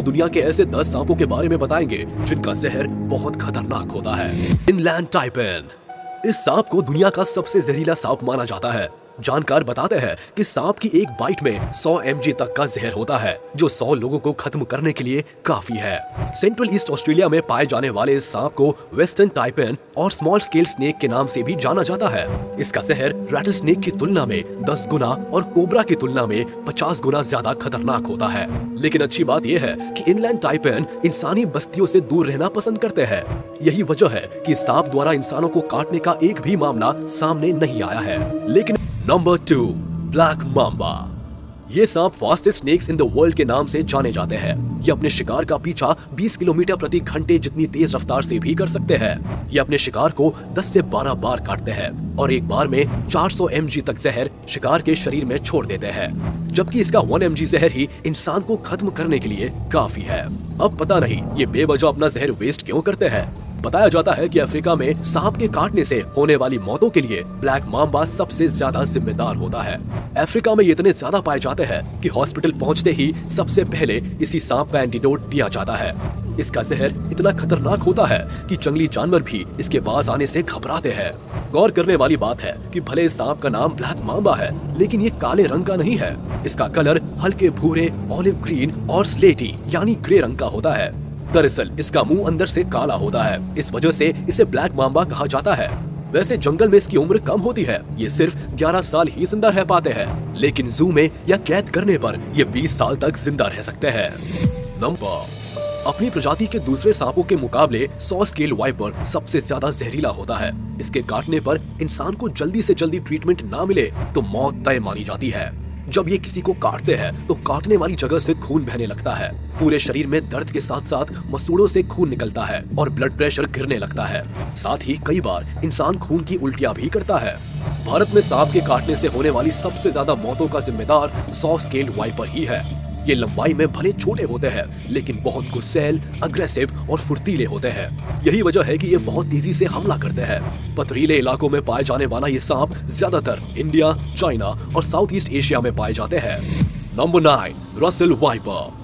दुनिया के ऐसे 10 सांपों के बारे में बताएंगे जिनका जहर बहुत खतरनाक होता है। इनलैंड टाइपेन। इस सांप को दुनिया का सबसे जहरीला सांप माना जाता है। जानकार बताते हैं कि सांप की एक बाइट में 100 mg तक का जहर होता है, जो 100 लोगों को खत्म करने के लिए काफी है। सेंट्रल ईस्ट ऑस्ट्रेलिया में पाए जाने वाले इस सांप को वेस्टर्न टाइपेन और स्मॉल स्केल स्नेक के नाम से भी जाना जाता है। इसका जहर रैटल स्नेक की तुलना में 10 गुना और कोबरा की तुलना में 50 गुना ज्यादा खतरनाक होता है। लेकिन अच्छी बात यह है कि इनलैंड टाइपेन इंसानी बस्तियों से दूर रहना पसंद करते हैं। यही वजह है कि सांप द्वारा इंसानों को काटने का एक भी मामला सामने नहीं आया है। लेकिन नंबर 2, ब्लैक माम्बा। ये सांप fastest snakes in the world के नाम से जाने जाते हैं। ये अपने शिकार का पीछा 20 किलोमीटर प्रति घंटे जितनी तेज रफ्तार से भी कर सकते हैं। ये अपने शिकार को 10 से 12 बार काटते हैं और एक बार में 400 mg तक जहर शिकार के शरीर में छोड़ देते हैं, जबकि इसका 1 mg जहर ही इंसान को खत्म करने के लिए काफी है। अब पता नहीं ये बेवजह अपना जहर वेस्ट क्यों करते हैं। बताया जाता है कि अफ्रीका में सांप के काटने से होने वाली मौतों के लिए ब्लैक माम्बा सबसे ज्यादा जिम्मेदार होता है। अफ्रीका में ये इतने ज्यादा पाए जाते हैं कि हॉस्पिटल पहुंचते ही सबसे पहले इसी सांप का एंटीडोट दिया जाता है। इसका जहर इतना खतरनाक होता है कि जंगली जानवर भी इसके पास आने से घबराते हैं। गौर करने वाली बात है कि भले इस सांप का नाम ब्लैक माम्बा है, लेकिन ये काले रंग का नहीं है। इसका कलर हल्के भूरे, ऑलिव ग्रीन और स्लेटी यानी ग्रे रंग का होता है। दरअसल इसका मुंह अंदर से काला होता है, इस वजह से इसे ब्लैक माम्बा कहा जाता है। वैसे जंगल में इसकी उम्र कम होती है, ये सिर्फ 11 साल ही जिंदा रह पाते हैं, लेकिन जू में या कैद करने पर ये 20 साल तक जिंदा रह सकते हैं। अपनी प्रजाति के दूसरे सांपों के मुकाबले 100 स्केल वाइपर सबसे ज्यादा जहरीला होता है। इसके काटने पर इंसान को जल्दी से जल्दी ट्रीटमेंट ना मिले तो मौत तय मानी जाती है। जब ये किसी को काटते हैं तो काटने वाली जगह से खून बहने लगता है। पूरे शरीर में दर्द के साथ साथ मसूड़ों से खून निकलता है और ब्लड प्रेशर गिरने लगता है। साथ ही कई बार इंसान खून की उल्टियां भी करता है। भारत में सांप के काटने से होने वाली सबसे ज्यादा मौतों का जिम्मेदार 100 स्केल वाइपर ही है। ये लंबाई में भले छोटे होते हैं, लेकिन बहुत गुस्सैल, अग्रेसिव और फुर्तीले होते हैं। यही वजह है कि ये बहुत तेजी से हमला करते हैं। पथरीले इलाकों में पाए जाने वाला ये सांप ज्यादातर इंडिया, चाइना और साउथ ईस्ट एशिया में पाए जाते हैं। Number 9, Russell viper.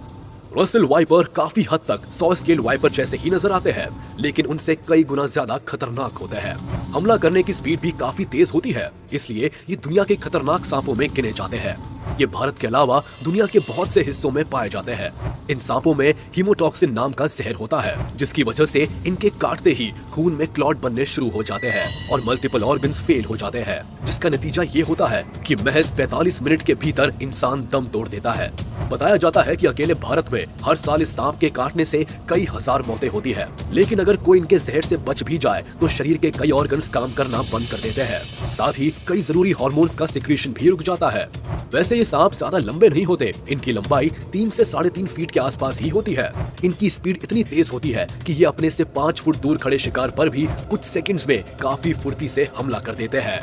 Russell viper काफी हद तक 100 स्केल वाइपर जैसे ही नजर आते हैं, लेकिन उनसे कई गुना ज्यादा खतरनाक होते हैं। हमला करने की स्पीड भी काफी तेज होती है, इसलिए ये दुनिया के खतरनाक सांपों में गिने जाते हैं। ये भारत के अलावा दुनिया के बहुत से हिस्सों में पाए जाते हैं। इन सांपों में हीमोटॉक्सिन नाम का जहर होता है, जिसकी वजह से इनके काटते ही खून में क्लॉट बनने शुरू हो जाते हैं और मल्टीपल ऑर्गन्स फेल हो जाते हैं, जिसका नतीजा ये होता है कि महज 45 मिनट के भीतर इंसान दम तोड़ देता है। बताया जाता है कि अकेले भारत में हर साल इस सांप के काटने से कई हजार मौतें होती है, लेकिन अगर कोई इनके जहर से बच भी जाए तो शरीर के कई ऑर्गन्स काम करना बंद कर देते हैं। साथ ही कई जरूरी हार्मोन्स का सिक्रीशन भी रुक जाता है। वैसे ये सांप ज्यादा लंबे नहीं होते, इनकी लंबाई 3 से 3.5 फीट के आसपास ही होती है। इनकी स्पीड इतनी तेज होती है कि ये अपने से 5 फुट दूर खड़े शिकार पर भी कुछ सेकंड्स में काफी फुर्ती से हमला कर देते हैं।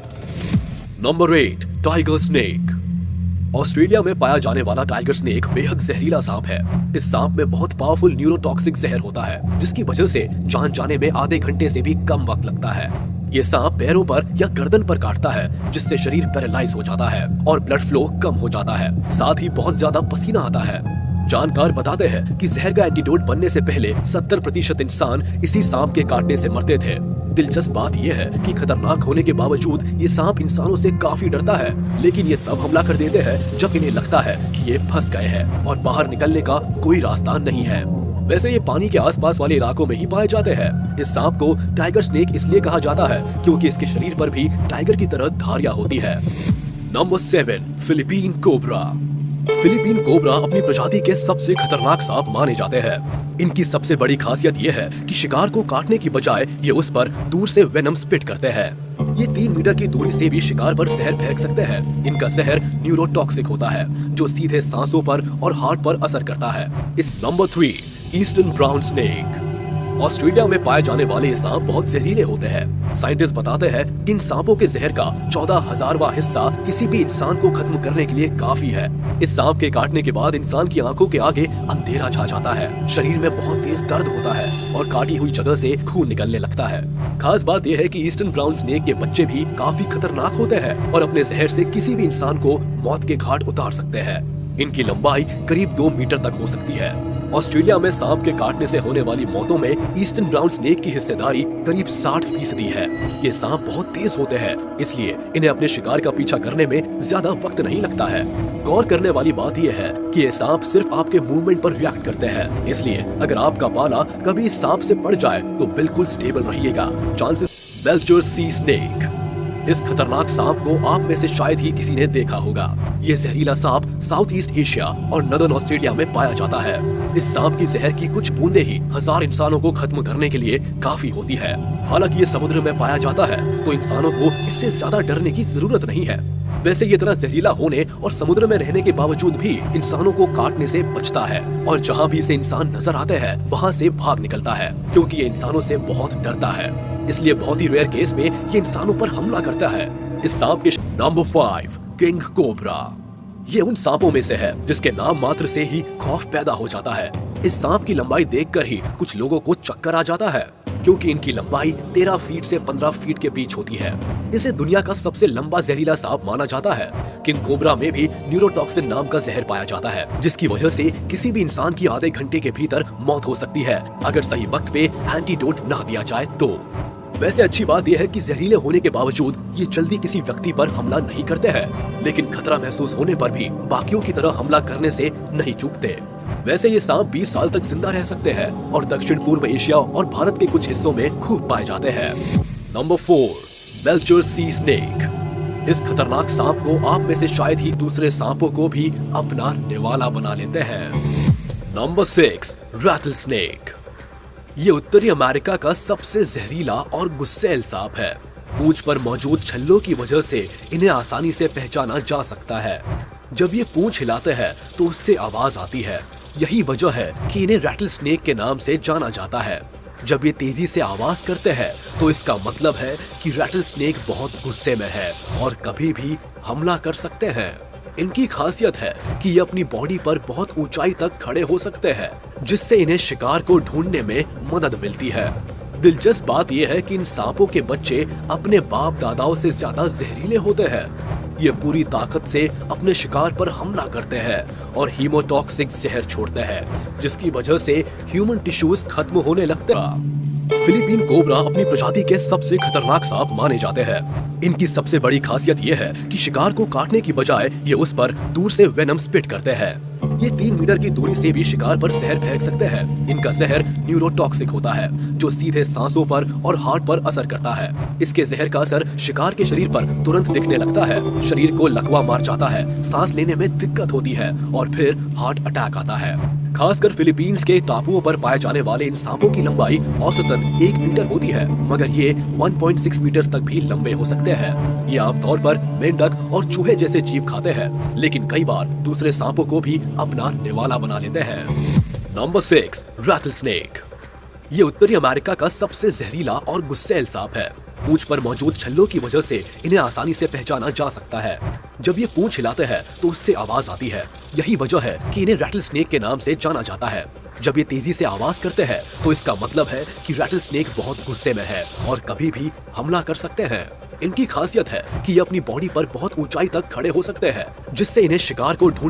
Number 8, tiger snake. ऑस्ट्रेलिया में पाया जाने वाला टाइगर स्नेक बेहद जहरीला सांप है। इस सांप में बहुत पावरफुल न्यूरोटॉक्सिक जहर होता है, जिसकी वजह से जान जाने में आधे घंटे से भी कम वक्त लगता है। ये सांप पैरों पर या गर्दन पर काटता है, जिससे शरीर पैरालाइज हो जाता है और ब्लड फ्लो कम हो जाता है। साथ ही बहुत ज्यादा पसीना आता है। जानकार बताते हैं कि जहर का एंटीडोट बनने से पहले 70% इंसान इसी सांप के काटने से मरते थे। दिलचस्प बात यह है कि खतरनाक होने के बावजूद ये सांप इंसानों से काफी डरता है, लेकिन ये तब हमला कर देते हैं जब इन्हें लगता है कि ये फंस गए हैं और बाहर निकलने का कोई रास्ता नहीं है। वैसे ये पानी के आसपास वाले इलाकों में ही पाए जाते हैं। इस सांप को टाइगर स्नेक इसलिए कहा जाता है क्योंकि इसके शरीर पर भी टाइगर की तरह धारियां होती है। Number 7, Philippine cobra. Philippine cobra अपनी प्रजाति के सबसे खतरनाक सांप माने जाते हैं। इनकी सबसे बड़ी खासियत यह है कि शिकार को काटने की बजाय ये उस पर दूर से वेनम स्पिट करते हैं। ये 3 मीटर की दूरी से भी शिकार पर जहर फेंक सकते हैं। इनका जहर न्यूरोटॉक्सिक होता है, जो सीधे सांसों पर और हार्ट पर असर करता है। इस number 3, eastern brown snake. Australia में पाए जाने वाले ये सांप बहुत जहरीले होते हैं। साइंटिस्ट बताते हैं कि इन सांपों के जहर का 14,000वां हिस्सा किसी भी इंसान को खत्म करने के लिए काफी है। इस सांप के काटने के बाद इंसान की आंखों के आगे अंधेरा छा जाता है, शरीर में बहुत तेज दर्द होता है और काटी हुई जगह से खून निकलने लगता है। खास बात यह है कि ईस्टर्न ब्राउन स्नेक के बच्चे भी काफी खतरनाक होते हैं और अपने जहर से किसी भी इंसान को मौत के घाट उतार सकते हैं। इनकी लंबाई करीब 2 मीटर तक हो सकती है। ऑस्ट्रेलिया में सांप के काटने से होने वाली मौतों में ईस्टर्न ब्राउन स्नेक की हिस्सेदारी करीब 60% है। ये सांप बहुत तेज होते हैं, इसलिए इन्हें अपने शिकार का पीछा करने में ज्यादा वक्त नहीं लगता है। गौर करने वाली बात यह है कि ये सांप सिर्फ आपके मूवमेंट पर रिएक्ट करते हैं, इसलिए अगर आपका पाला कभी इस सांप से पड़ जाए तो बिल्कुल स्टेबल रहिएगा। चांसेस बेल्चर सी स्नेक। इस खतरनाक सांप को आप में से शायद ही किसी ने देखा होगा। ये जहरीला सांप साउथ ईस्ट एशिया और नदर्न ऑस्ट्रेलिया में पाया जाता है। इस सांप की जहर की कुछ बूंदे ही 1000 इंसानों को खत्म करने के लिए काफी होती है। हालांकि ये समुद्र में पाया जाता है तो इंसानों को इससे ज्यादा डरने की जरूरत नहीं है। वैसे ये इतना जहरीला होने और समुद्र में रहने के बावजूद भी इंसानों को काटने से बचता है और जहाँ भी इसे इंसान नजर आते हैं वहाँ से भाग निकलता है, क्योंकि ये इंसानों से बहुत डरता है। इसलिए बहुत ही रेयर केस में ये इंसानों पर हमला करता है। इस सांप के नंबर 5 किंग कोबरा। ये उन सांपों में से है जिसके नाम मात्र से ही खौफ पैदा हो जाता है। इस सांप की लंबाई देखकर ही कुछ लोगों को चक्कर आ जाता है, क्योंकि इनकी लंबाई 13 फीट से 15 फीट के बीच होती है। इसे दुनिया का सबसे लंबा जहरीला सांप माना जाता है। किंग कोबरा में भी न्यूरोटॉक्सिन नाम का जहर पाया जाता है, जिसकी वजह से किसी भी इंसान की आधे घंटे के भीतर मौत हो सकती है अगर सही वक्त पे एंटीडोट ना दिया जाए तो। वैसे अच्छी बात यह है कि जहरीले होने के बावजूद ये जल्दी किसी व्यक्ति पर हमला नहीं करते हैं, लेकिन खतरा महसूस होने पर भी बाकियों की तरह हमला करने से नहीं चूकते। वैसे ये सांप 20 साल तक जिंदा रह सकते हैं और दक्षिण पूर्व एशिया और भारत के कुछ हिस्सों में खूब पाए जाते हैं। नंबर 4 बेल्चर सी स्नेक। इस खतरनाक सांप को आप में से शायद ही दूसरे सांपों को भी अपना निवाला बना लेते हैं। Number 6 rattle snake. ये उत्तरी अमेरिका का सबसे जहरीला और गुस्सैल सांप है। पूंछ पर मौजूद छल्लों की वजह से इन्हें आसानी से पहचाना जा सकता है। जब ये पूंछ हिलाते हैं तो उससे आवाज आती है। यही वजह है कि इन्हें रैटल स्नेक के नाम से जाना जाता है। जब ये तेजी से आवाज करते हैं तो इसका मतलब है कि रैटल स्नेक बहुत गुस्से में है और कभी भी हमला कर सकते हैं। इनकी खासियत है कि ये अपनी बॉडी पर बहुत ऊंचाई तक खड़े हो सकते हैं, जिससे इन्हें शिकार को ढूंढने में मदद मिलती है। दिलचस्प बात यह है कि इन सांपों के बच्चे अपने बाप दादाओं से ज्यादा जहरीले होते हैं। ये पूरी ताकत से अपने शिकार पर हमला करते हैं और हीमोटॉक्सिक जहर छोड़ते हैं, जिसकी वजह से ह्यूमन टिश्यूज खत्म होने लगते हैं। फिलीपीन कोबरा अपनी प्रजाति के सबसे खतरनाक सांप माने जाते हैं। इनकी सबसे बड़ी खासियत यह है कि शिकार को काटने की बजाय ये उस पर दूर से वेनम स्पिट करते हैं। ये 3 मीटर की दूरी से भी शिकार पर जहर फेंक सकते हैं। इनका जहर न्यूरोटॉक्सिक होता है, जो सीधे सांसों पर और हार्ट पर असर करता है। इसके जहर का असर शिकार के शरीर पर तुरंत दिखने लगता है। शरीर को लकवा मार जाता है, सांस लेने में दिक्कत होती है और फिर हार्ट अटैक आता है। खासकर फिलीपींस के टापुओं पर पाए जाने वाले इन सांपों की लंबाई औसतन 1 मीटर होती है, मगर ये 1.6 मीटर तक भी लंबे हो सकते हैं। ये आमतौर पर मेंढक और चूहे जैसे जीव खाते हैं, लेकिन कई बार दूसरे सांपों को भी अपना निवाला बना लेते हैं। Number 6 rattle snake. ये उत्तरी अमेरिका का सबसे जहरीला और गुस्सैल सांप है। पूंछ पर मौजूद छल्लों की वजह से इन्हें आसानी से पहचाना जा सकता है। जब ये पूंछ हिलाते हैं तो उससे आवाज आती है। यही वजह है कि इन्हें रैटल स्नेक के नाम से जाना जाता है। जब ये तेजी से आवाज करते हैं तो इसका मतलब है कि रैटल स्नेक बहुत गुस्से में है और कभी भी हमला कर सकते हैं। इनकी खासियत है कि ये अपनी बॉडी पर बहुत ऊंचाई तक खड़े हो सकते हैं, जिससे इन्हें शिकार को ढूंढ